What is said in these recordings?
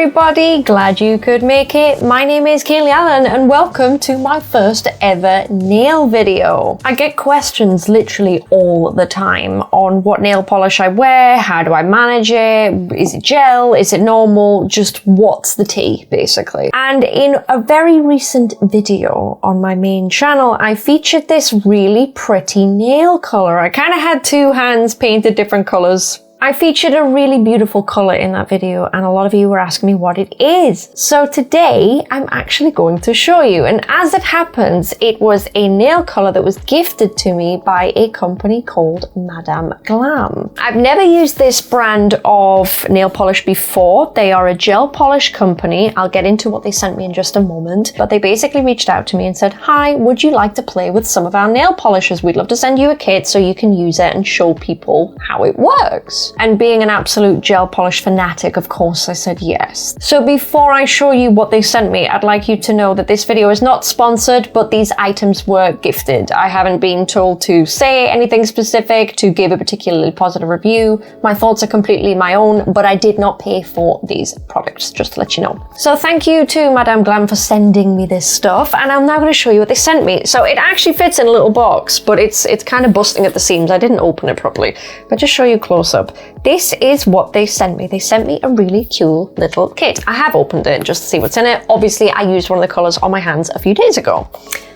everybody, glad you could make it. My name is Kaylee Allen and welcome to my first ever nail video. I get questions literally all the time on what nail polish I wear, how do I manage it, is it gel, is it normal, just what's the tea basically. And in a very recent video on my main channel, I featured this really pretty nail color. I kind of had two hands painted different colors. I featured a really beautiful color in that video and a lot of you were asking me what it is. So today I'm actually going to show you, and as it happens, it was a nail color that was gifted to me by a company called Madame Glam. I've never used this brand of nail polish before. They are a gel polish company. I'll get into what they sent me in just a moment, but they basically reached out to me and said, "Hi, would you like to play with some of our nail polishes? We'd love to send you a kit so you can use it and show people how it works." And being an absolute gel polish fanatic, of course, I said yes. So before I show you what they sent me, I'd like you to know that this video is not sponsored, but these items were gifted. I haven't been told to say anything specific, to give a particularly positive review. My thoughts are completely my own, but I did not pay for these products, just to let you know. So thank you to Madame Glam for sending me this stuff, and I'm now going to show you what they sent me. So it actually fits in a little box, but it's kind of busting at the seams. I didn't open it properly, but just show you close up. This is what they sent me. They sent me a really cool little kit. I have opened it just to see what's in it. Obviously, I used one of the colors on my hands a few days ago.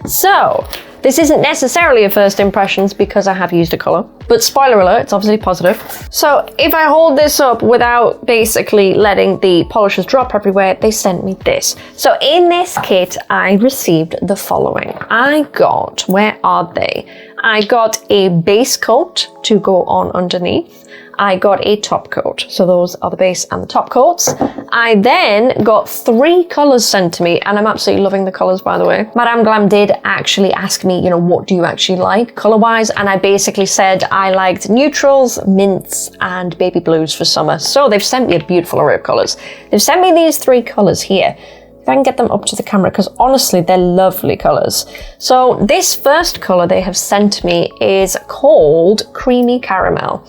So this isn't necessarily a first impressions because I have used a color, but spoiler alert, it's obviously positive. So if I hold this up without basically letting the polishes drop everywhere, they sent me this. So in this kit, I received the following. I got, where are they? I got a base coat to go on underneath. I got a top coat. So those are the base and the top coats. I then got 3 colors sent to me, and I'm absolutely loving the colors, by the way. Madame Glam did actually ask me, you know, what do you actually like color-wise? And I basically said I liked neutrals, mints, and baby blues for summer. So they've sent me a beautiful array of colors. They've sent me these 3 colors here. If I can get them up to the camera, because honestly, they're lovely colors. So this first color they have sent me is called Creamy Caramel.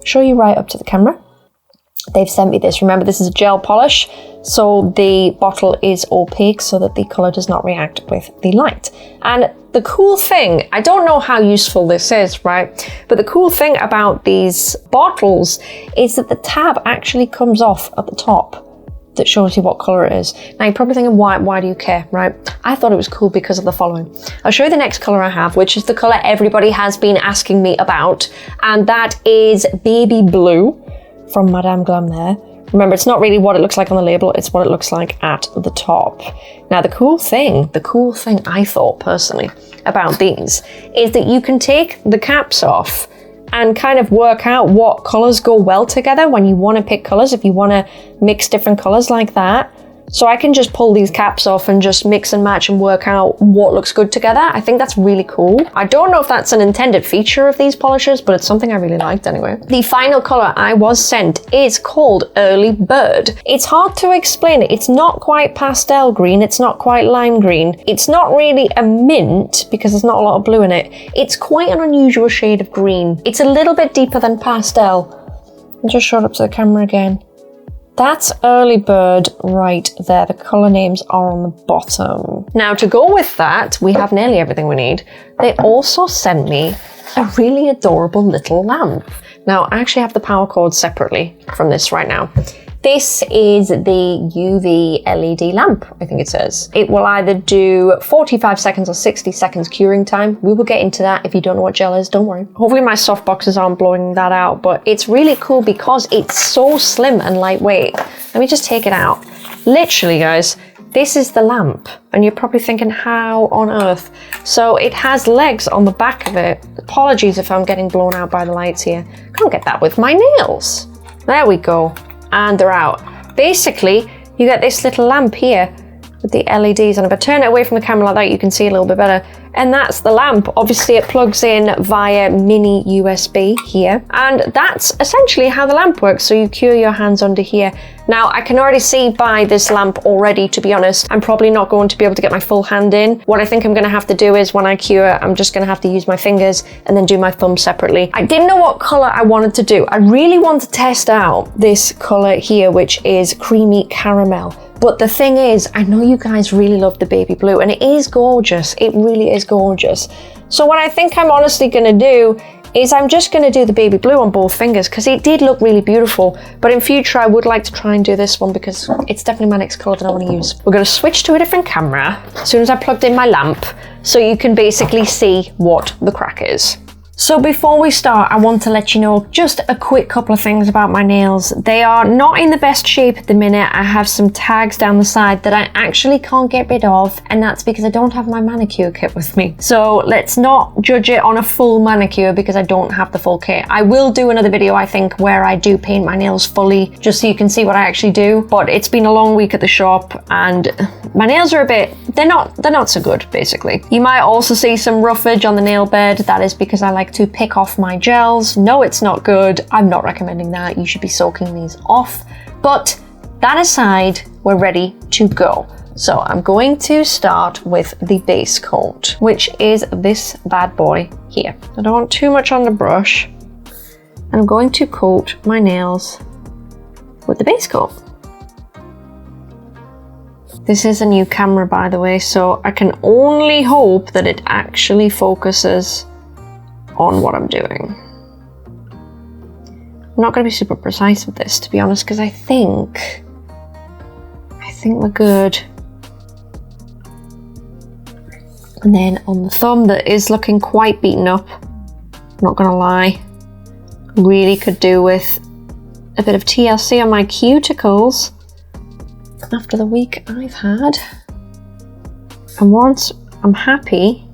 Show you right up to the camera. They've sent me this. Remember, this is a gel polish, so the bottle is opaque so that the color does not react with the light. And the cool thing, I don't know how useful this is, right? But the cool thing about these bottles is that the tab actually comes off at the top that shows you what color it is. Now you're probably thinking, why do you care, right? I thought it was cool because of the following. I'll show you the next color I have, which is the color everybody has been asking me about, and that is Baby Blue from Madame Glam there. Remember, it's not really what it looks like on the label, it's what it looks like at the top. Now the cool thing I thought personally about these is that you can take the caps off and kind of work out what colors go well together when you want to pick colors, if you want to mix different colors like that. So I can just pull these caps off and just mix and match and work out what looks good together. I think that's really cool. I don't know if that's an intended feature of these polishes, but it's something I really liked anyway. The final color I was sent is called Early Bird. It's hard to explain it. It's not quite pastel green. It's not quite lime green. It's not really a mint because there's not a lot of blue in it. It's quite an unusual shade of green. It's a little bit deeper than pastel. I'll just show it up to the camera again. That's Early Bird right there. The color names are on the bottom. Now to go with that, we have nearly everything we need. They also sent me a really adorable little lamp. Now I actually have the power cord separately from this right now. This is the UV LED lamp, I think it says. It will either do 45 seconds or 60 seconds curing time. We will get into that. If you don't know what gel is, don't worry. Hopefully my soft boxes aren't blowing that out, but it's really cool because it's so slim and lightweight. Let me just take it out. Literally, guys, this is the lamp. And you're probably thinking, how on earth? So it has legs on the back of it. Apologies if I'm getting blown out by the lights here. Can't get that with my nails. There we go. And they're out. Basically, you get this little lamp here, with the LEDs, and if I turn it away from the camera like that, you can see a little bit better. And that's the lamp. Obviously it plugs in via mini USB here, and that's essentially how the lamp works. So you cure your hands under here. Now I can already see by this lamp already, to be honest, I'm probably not going to be able to get my full hand in. What I think I'm gonna have to do is when I cure, I'm just gonna have to use my fingers and then do my thumb separately. I didn't know what color I wanted to do. I really want to test out this color here, which is creamy caramel. But the thing is, I know you guys really love the baby blue, and it is gorgeous. It really is gorgeous. So what I think I'm honestly gonna do is I'm just gonna do the baby blue on both fingers, because it did look really beautiful. But in future, I would like to try and do this one because it's definitely my next color that I wanna use. We're gonna switch to a different camera as soon as I plugged in my lamp, so you can basically see what the crack is. So before we start, I want to let you know just a quick couple of things about my nails. They are not in the best shape at the minute. I have some tags down the side that I actually can't get rid of, and that's because I don't have my manicure kit with me. So let's not judge it on a full manicure because I don't have the full kit. I will do another video, I think, where I do paint my nails fully, just so you can see what I actually do. But it's been a long week at the shop and my nails are a bit, they're not so good, basically. You might also see some roughage on the nail bed. That is because I like to pick off my gels. No, it's not good. I'm not recommending that. You should be soaking these off. But that aside, we're ready to go. So I'm going to start with the base coat, which is this bad boy here. I don't want too much on the brush. And I'm going to coat my nails with the base coat. This is a new camera, by the way, so I can only hope that it actually focuses on what I'm doing. I'm not going to be super precise with this, to be honest, because I think we're good. And then on the thumb, that is looking quite beaten up, I'm not going to lie. Really could do with a bit of TLC on my cuticles after the week I've had. And once I'm happy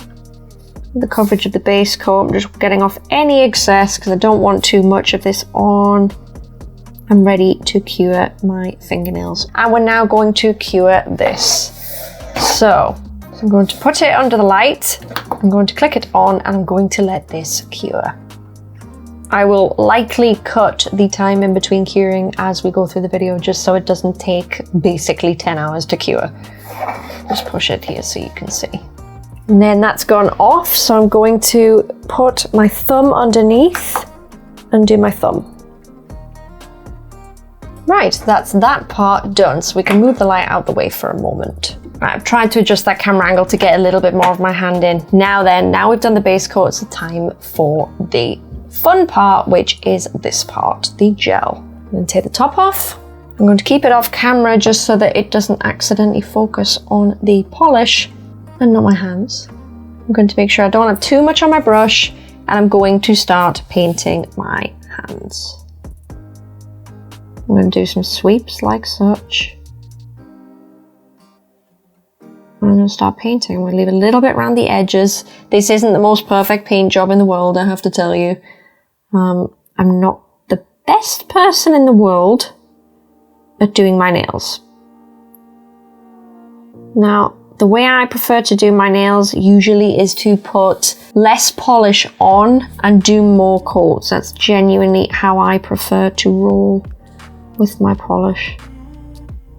with the coverage of the base coat, I'm just getting off any excess because I don't want too much of this on. I'm ready to cure my fingernails. And we're now going to cure this. So I'm going to put it under the light, I'm going to click it on, and I'm going to let this cure. I will likely cut the time in between curing as we go through the video, just so it doesn't take basically 10 hours to cure. Just push it here so you can see. And then that's gone off, so I'm going to put my thumb underneath and do my thumb. Right, that's that part done, so we can move the light out the way for a moment. Right, I've tried to adjust that camera angle to get a little bit more of my hand in. Now we've done the base coat, it's time for the fun part, which is this part, the gel. I'm going to take the top off. I'm going to keep it off camera just so that it doesn't accidentally focus on the polish and not my hands. I'm going to make sure I don't have too much on my brush, and I'm going to start painting my hands. I'm going to do some sweeps like such. I'm going to start painting. I'm going to leave a little bit around the edges. This isn't the most perfect paint job in the world, I have to tell you. I'm not the best person in the world at doing my nails. Now, the way I prefer to do my nails usually is to put less polish on and do more coats. That's genuinely how I prefer to roll with my polish.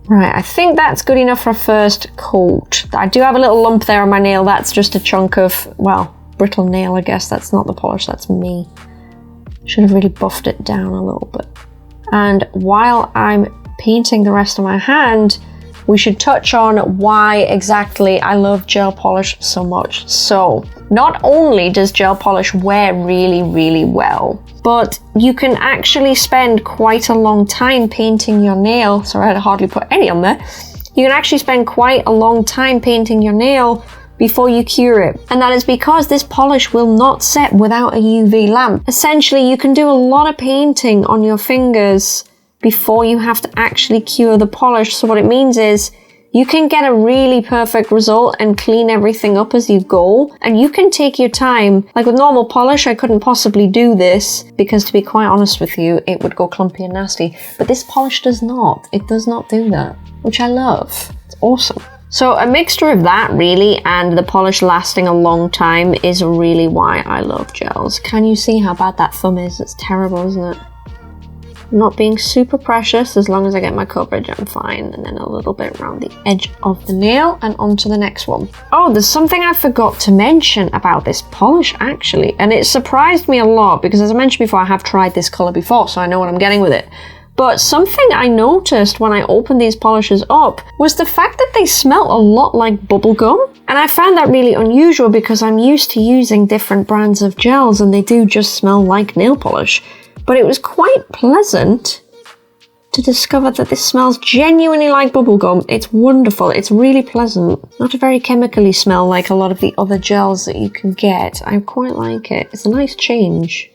Right, I think that's good enough for a first coat. I do have a little lump there on my nail. That's just a chunk of, well, brittle nail, I guess. That's not the polish, that's me. Should have really buffed it down a little bit. And while I'm painting the rest of my hand, we should touch on why exactly I love gel polish so much. So, not only does gel polish wear really, really well, but you can actually spend quite a long time painting your nail. Sorry, I had to hardly put any on there. You can actually spend quite a long time painting your nail before you cure it. And that is because this polish will not set without a UV lamp. Essentially, you can do a lot of painting on your fingers before you have to actually cure the polish. So what it means is you can get a really perfect result and clean everything up as you go. And you can take your time. Like with normal polish, I couldn't possibly do this because, to be quite honest with you, it would go clumpy and nasty. But this polish does not. It does not do that, which I love. It's awesome. So a mixture of that really and the polish lasting a long time is really why I love gels. Can you see how bad that thumb is? It's terrible, isn't it? I'm not being super precious. As long as I get my coverage, I'm fine. And then a little bit around the edge of the nail and onto the next one. Oh, there's something I forgot to mention about this polish actually. And it surprised me a lot because, as I mentioned before, I have tried this color before, so I know what I'm getting with it. But something I noticed when I opened these polishes up was the fact that they smell a lot like bubblegum. And I found that really unusual because I'm used to using different brands of gels and they do just smell like nail polish. But it was quite pleasant to discover that this smells genuinely like bubblegum. It's wonderful. It's really pleasant. Not a very chemically smell like a lot of the other gels that you can get. I quite like it. It's a nice change.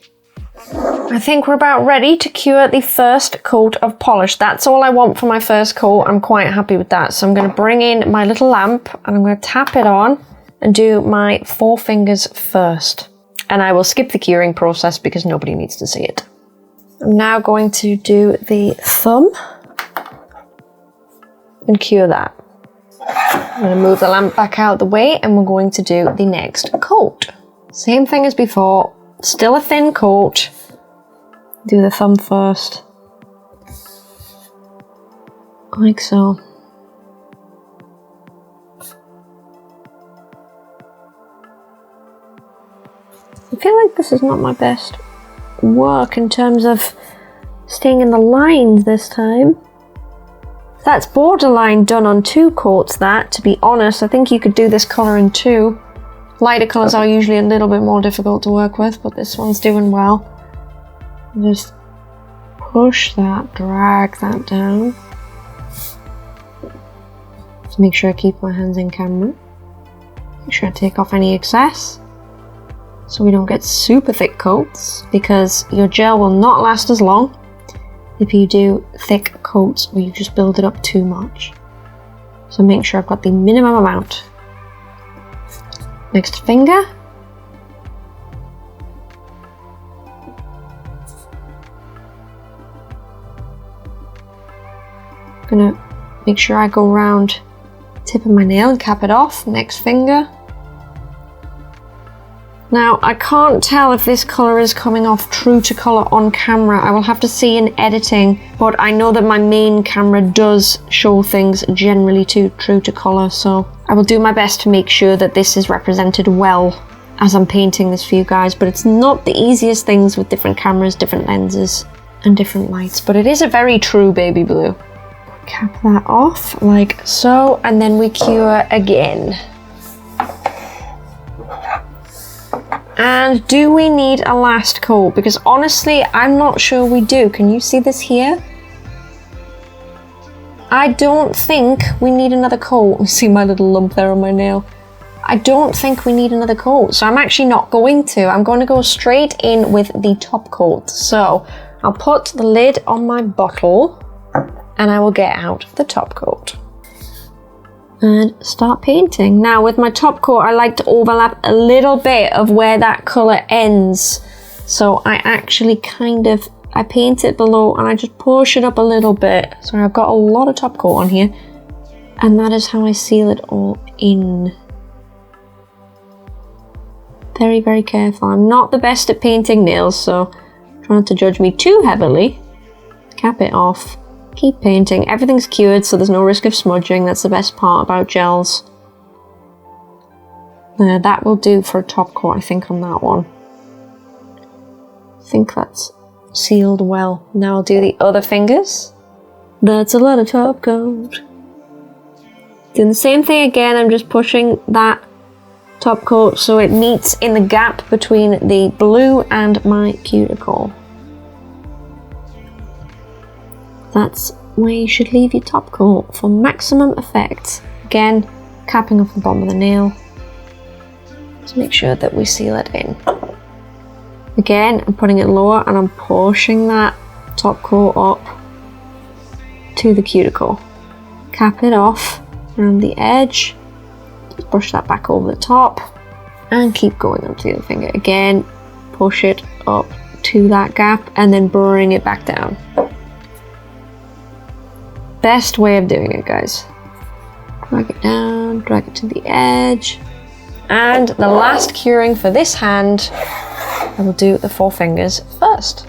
I think we're about ready to cure the first coat of polish. That's all I want for my first coat. I'm quite happy with that. So I'm going to bring in my little lamp and I'm going to tap it on and do my 4 fingers first. And I will skip the curing process because nobody needs to see it. I'm now going to do the thumb and cure that. I'm going to move the lamp back out of the way and we're going to do the next coat. Same thing as before, still a thin coat. Do the thumb first. Like so. I feel like this is not my best work in terms of staying in the lines this time. That's borderline done on 2 coats, that, to be honest. I think you could do this colour in 2. Lighter colours are usually a little bit more difficult to work with, but this one's doing well. Just push that, drag that down. Just make sure I keep my hands in camera. Make sure I take off any excess, so we don't get super thick coats, because your gel will not last as long if you do thick coats where you just build it up too much. So make sure I've got the minimum amount. Next finger. I'm gonna make sure I go around the tip of my nail and cap it off. Next finger. Now, I can't tell if this colour is coming off true to colour on camera. I will have to see in editing, but I know that my main camera does show things generally true to colour, so I will do my best to make sure that this is represented well as I'm painting this for you guys, but it's not the easiest things with different cameras, different lenses, and different lights, but it is a very true baby blue. Cap that off like so, and then we cure again. And do we need a last coat? Because honestly, I'm not sure we do. Can you see this here? I don't think we need another coat. See my little lump there on my nail. I don't think we need another coat, so I'm actually not going to. I'm going to go straight in with the top coat. So I'll put the lid on my bottle and I will get out the top coat and start painting. Now with my top coat, I like to overlap a little bit of where that colour ends. So I actually I paint it below and I just push it up a little bit. So I've got a lot of top coat on here. And that is how I seal it all in. Very, very careful. I'm not the best at painting nails, so try not to judge me too heavily. Cap it off. Keep painting. Everything's cured, so there's no risk of smudging. That's the best part about gels. That will do for a top coat, I think, on that one. I think that's sealed well. Now I'll do the other fingers. That's a lot of top coat. Doing the same thing again. I'm just pushing that top coat so it meets in the gap between the blue and my cuticle. That's where you should leave your top coat for maximum effect. Again, capping off the bottom of the nail to make sure that we seal it in. Again, I'm putting it lower and I'm pushing that top coat up to the cuticle. Cap it off around the edge. Just brush that back over the top and keep going onto the other finger. Again, push it up to that gap and then bring it back down. Best way of doing it, guys. Drag it down, drag it to the edge. And the last curing for this hand, I will do the 4 fingers first.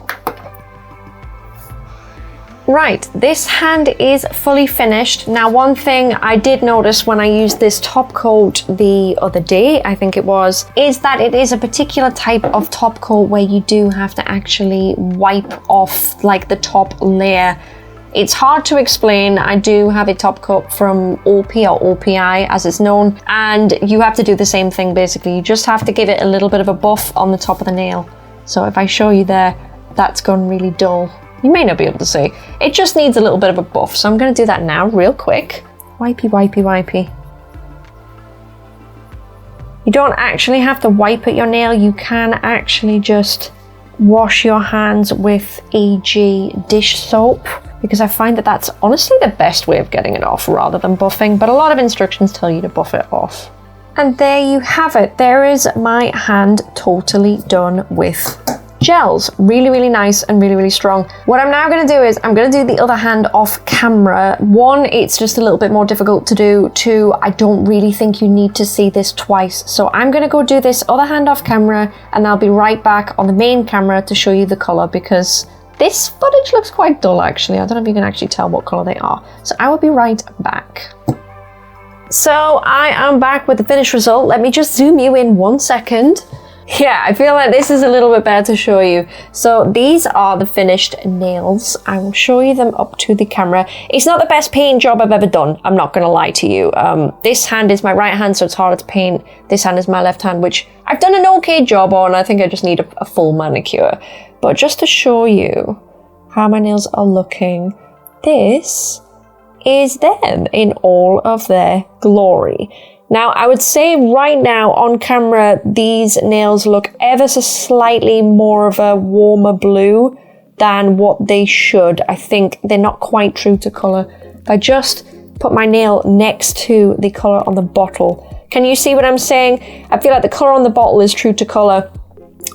Right, this hand is fully finished. Now, one thing I did notice when I used this top coat the other day, I think it was, is that it is a particular type of top coat where you do have to actually wipe off like the top layer. It's hard to explain. I do have a top coat from OP or OPI as it's known, and you have to do the same thing basically. You just have to give it a little bit of a buff on the top of the nail. So if I show you there, that's gone really dull. You may not be able to see. It just needs a little bit of a buff. So I'm going to do that now real quick. Wipey, wipey, wipey. You don't actually have to wipe at your nail. You can actually just wash your hands with AG dish soap, because I find that that's honestly the best way of getting it off rather than buffing. But a lot of instructions tell you to buff it off. And there you have it. There is my hand totally done with gels. Really, really nice and really, really strong. What I'm now going to do is I'm going to do the other hand off camera. 1, it's just a little bit more difficult to do. 2, I don't really think you need to see this twice. So I'm going to go do this other hand off camera, and I'll be right back on the main camera to show you the color, because this footage looks quite dull actually. I don't know if you can actually tell what color they are. So I will be right back. So I am back with the finished result. Let me just zoom you in 1 second. Yeah, I feel like this is a little bit better to show you. So these are the finished nails. I will show you them up to the camera. It's not the best paint job I've ever done, I'm not gonna lie to you. This hand is my right hand, so it's harder to paint. This hand is my left hand, which I've done an okay job on. I think I just need a full manicure. But just to show you how my nails are looking, this is them in all of their glory. Now, I would say right now on camera, these nails look ever so slightly more of a warmer blue than what they should. I think they're not quite true to color. If I just put my nail next to the color on the bottle, can you see what I'm saying? I feel like the color on the bottle is true to color.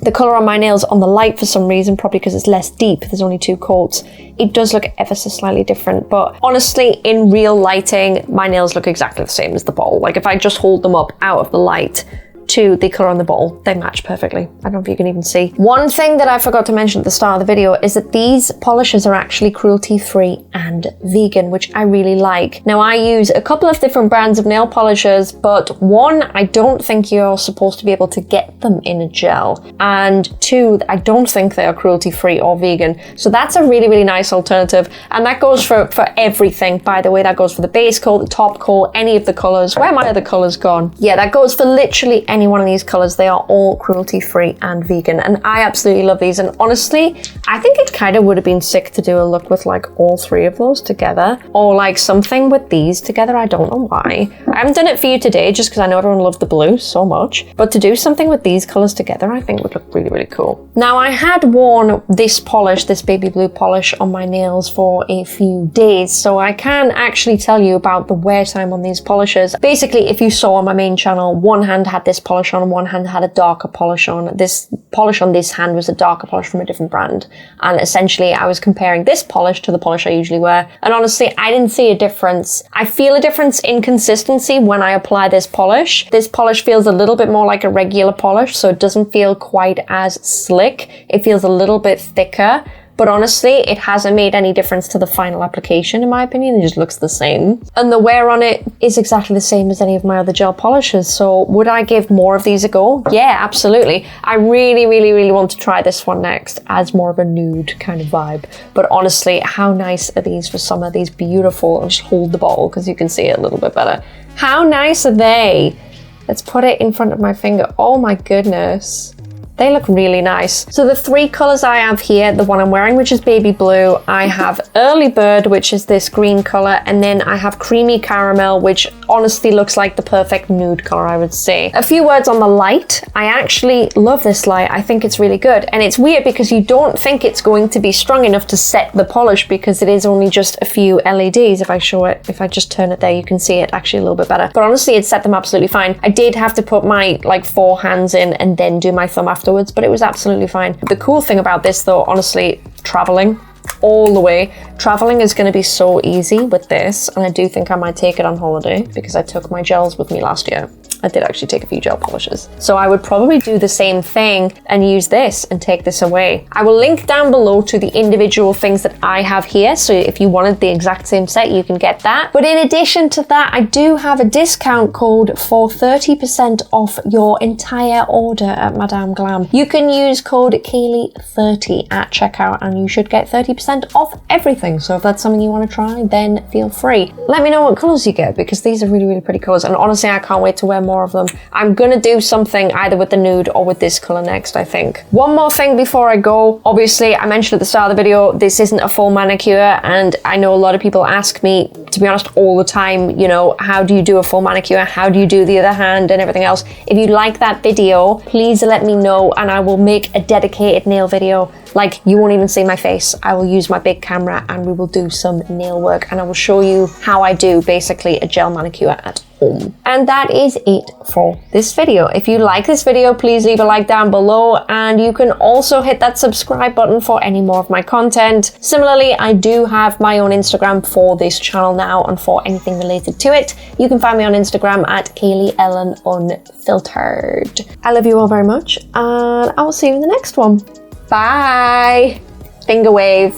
The colour on my nails on the light, for some reason, probably because it's less deep, there's only 2 coats, it does look ever so slightly different. But honestly, in real lighting, my nails look exactly the same as the bottle. Like if I just hold them up out of the light to the colour on the bottle, they match perfectly. I don't know if you can even see. One thing that I forgot to mention at the start of the video is that these polishes are actually cruelty-free and vegan, which I really like. Now, I use a couple of different brands of nail polishers, but 1, I don't think you're supposed to be able to get them in a gel, and 2, I don't think they are cruelty-free or vegan. So that's a really, really nice alternative, and that goes for everything, by the way. That goes for the base coat, the top coat, any of the colours. Where are my other colours gone? Yeah, that goes for literally any one of these colors. They are all cruelty-free and vegan, and I absolutely love these. And honestly, I think it kind of would have been sick to do a look with like all 3 of those together, or like something with these together. I don't know why. I haven't done it for you today just because I know everyone loved the blue so much, but to do something with these colors together, I think would look really, really cool. Now, I had worn this polish, this baby blue polish, on my nails for a few days, so I can actually tell you about the wear time on these polishes. Basically, if you saw on my main channel, one hand had this polish on, one hand had a darker polish on. This polish on this hand was a darker polish from a different brand, and essentially I was comparing this polish to the polish I usually wear, and honestly I didn't see a difference. I feel a difference in consistency when I apply this polish. This polish feels a little bit more like a regular polish, so it doesn't feel quite as slick. It feels a little bit thicker. But honestly, it hasn't made any difference to the final application, in my opinion. It just looks the same. And the wear on it is exactly the same as any of my other gel polishes. So would I give more of these a go? Yeah, absolutely. I really, really, really want to try this one next as more of a nude kind of vibe. But honestly, how nice are these for summer? These beautiful. I'll just hold the bottle because you can see it a little bit better. How nice are they? Let's put it in front of my finger. Oh my goodness. They look really nice. So the 3 colors I have here, the one I'm wearing, which is baby blue, I have early bird, which is this green color, and then I have creamy caramel, which honestly looks like the perfect nude color, I would say. A few words on the light. I actually love this light. I think it's really good. And it's weird because you don't think it's going to be strong enough to set the polish because it is only just a few LEDs. If I show it, if I just turn it there, you can see it actually a little bit better. But honestly, it set them absolutely fine. I did have to put my like 4 hands in and then do my thumb afterwards, but it was absolutely fine. The cool thing about this though, honestly, traveling, all the way. Traveling is going to be so easy with this, and I do think I might take it on holiday because I took my gels with me last year. I did actually take a few gel polishes. So I would probably do the same thing and use this and take this away. I will link down below to the individual things that I have here. So if you wanted the exact same set, you can get that. But in addition to that, I do have a discount code for 30% off your entire order at Madame Glam. You can use code Kaylee30 at checkout and you should get 30% off everything. So if that's something you want to try, then feel free. Let me know what colors you get because these are really, really pretty colors. And honestly, I can't wait to wear more of them. I'm gonna do something either with the nude or with this color next, I think. One more thing before I go. Obviously, I mentioned at the start of the video, this isn't a full manicure, and I know a lot of people ask me, to be honest, all the time, you know, how do you do a full manicure? How do you do the other hand and everything else? If you like that video, please let me know and I will make a dedicated nail video. Like, you won't even see my face. I will use my big camera and we will do some nail work and I will show you how I do basically a gel manicure at home. And that is it for this video. If you like this video, please leave a like down below and you can also hit that subscribe button for any more of my content. Similarly, I do have my own Instagram for this channel now and for anything related to it. You can find me on Instagram at Kaylee Ellen Unfiltered. I love you all very much and I will see you in the next one. Bye. Finger wave.